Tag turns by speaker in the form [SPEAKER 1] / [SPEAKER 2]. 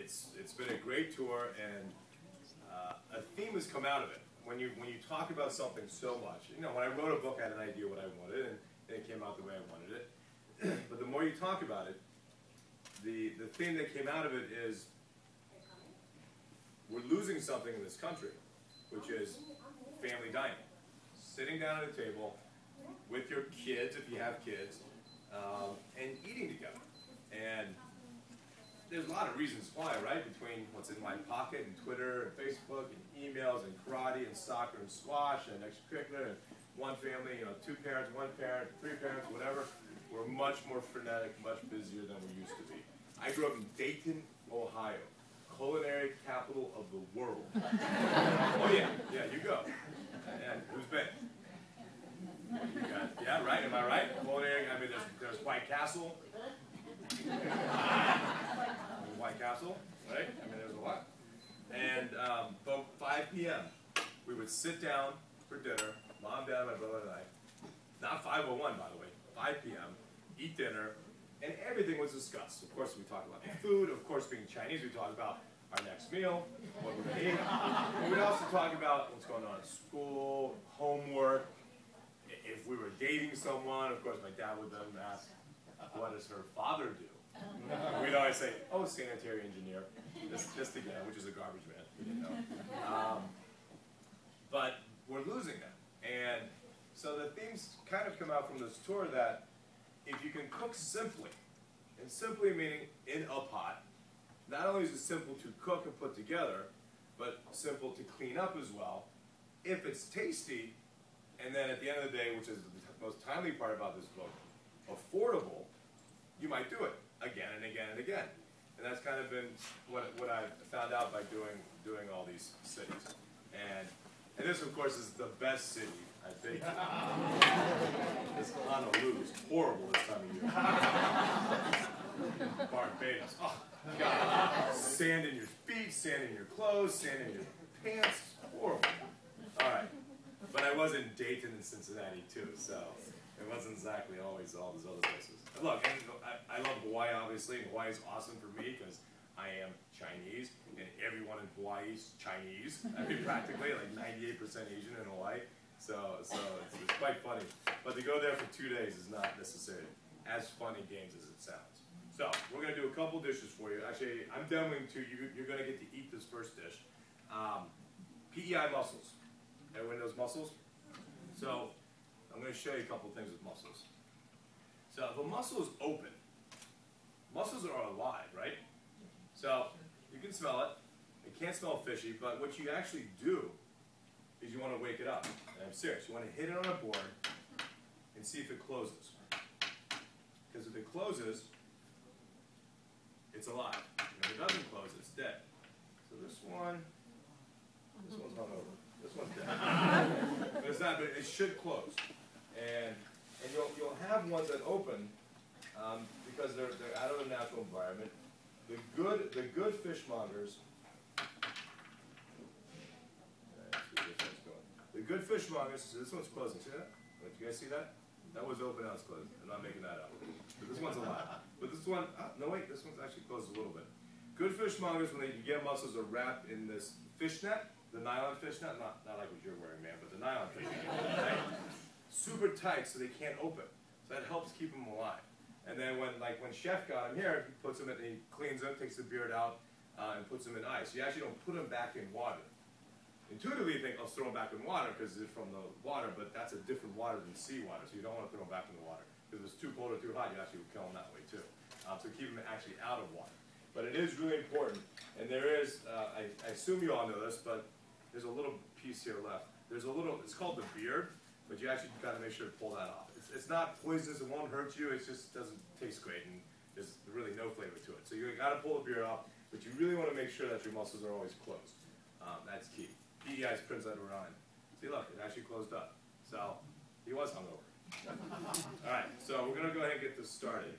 [SPEAKER 1] it's been a great tour, and a theme has come out of it. When you talk about something so much, you know, when I wrote a book, I had an idea what I wanted, and it came out the way I wanted it. But the more you talk about it, the theme that came out of it is we're losing something in this country, which is family dining. Sitting down at a table with your kids, if you have kids, and eating together. And there's a lot of reasons why, right? Between what's in my pocket and Twitter and Facebook and emails and karate and soccer and squash and extracurricular and one family, you know, 2 parents, 1 parent, 3 parents, whatever. We're much more frenetic, much busier than we used to be. I grew up in Dayton, Ohio, culinary capital of the world. Oh yeah, you go. And who's been? Yeah, right, am I right? Culinary, I mean, there's White Castle. White Castle, right? I mean, there's a lot. And about 5 p.m., we would sit down for dinner, mom, dad, my brother, and I. Not 5:01, by the way, 5 p.m., eat dinner, and everything was discussed. Of course, we talked about food. Of course, being Chinese, we talked about our next meal, what we're going to eat. But we'd also talk about what's going on at school, homework. If we were dating someone, of course, my dad would then ask, what does her father do? We'd always say, oh, sanitary engineer, just again, which is a garbage man. You know? But we're losing that. And so the themes kind of come out from this tour that if you can cook simply, and simply meaning in a pot, not only is it simple to cook and put together, but simple to clean up as well. If it's tasty, and then at the end of the day, which is the most timely part about this book, affordable, you might do it again and again and again. And that's kind of been what I've found out by doing all these cities. And this, of course, is the best city, I think. This Honolulu is horrible this time of year. Barbados. Oh, God. Sand in your feet, sand in your clothes, sand in your pants. Horrible. All right. But I was in Dayton and Cincinnati, too, so it wasn't exactly always all these other places. And look, I love Hawaii, obviously, and Hawaii is awesome for me because I am Chinese, and everyone in Hawaii is Chinese. I mean, practically, like 98% Asian in Hawaii, so it's quite funny. But to go there for 2 days is not necessarily as funny games as it sounds. So, we're going to do a couple dishes for you. Actually, I'm demoing to you. You're going to get to eat this first dish. PEI mussels. Everyone knows mussels? So, I'm going to show you a couple things with mussels. So, if a mussel is open, mussels are alive, right? So, you can smell it. It can't smell fishy, but what you actually do is you want to wake it up. And I'm serious. You want to hit it on a board and see if it closes. Because if it closes, it's alive. And if it doesn't close, it's dead. So this one's hung over. This one's dead. But it's not, but it should close. And you'll have ones that open because they're out of the natural environment. The good fishmongers. The good fishmongers. So this one's closing. See that? Did you guys see that? That was open. Now it's closed. I'm not making that up. But this one's alive. But this one, no wait, this one's actually closed a little bit. Good fishmongers, when you get mussels, are wrapped in this fish net, the nylon fish net, not like what you're wearing, man, but the nylon fish net, right? Super tight so they can't open. So that helps keep them alive. And then when Chef got him here, he puts them in, he cleans them, takes the beard out, and puts them in ice. You actually don't put them back in water. Intuitively, you think, I'll throw them back in water because it's from the water, but that's a different water than seawater, so you don't want to throw them back in the water. If it's too cold or too hot, you actually would kill them that way too. So keep them actually out of water. But it is really important, and there is, I assume you all know this, but there's a little piece here left. There's a little, it's called the beard, but you actually got to make sure to pull that off. It's not poisonous, it won't hurt you, it just doesn't taste great, and there's really no flavor to it. So you got to pull the beard off, but you really want to make sure that your mussels are always closed. That's key. PEI's Prince Edward Island. See, look, it actually closed up. So he was hungover. All right, so we're going to go ahead and get this started.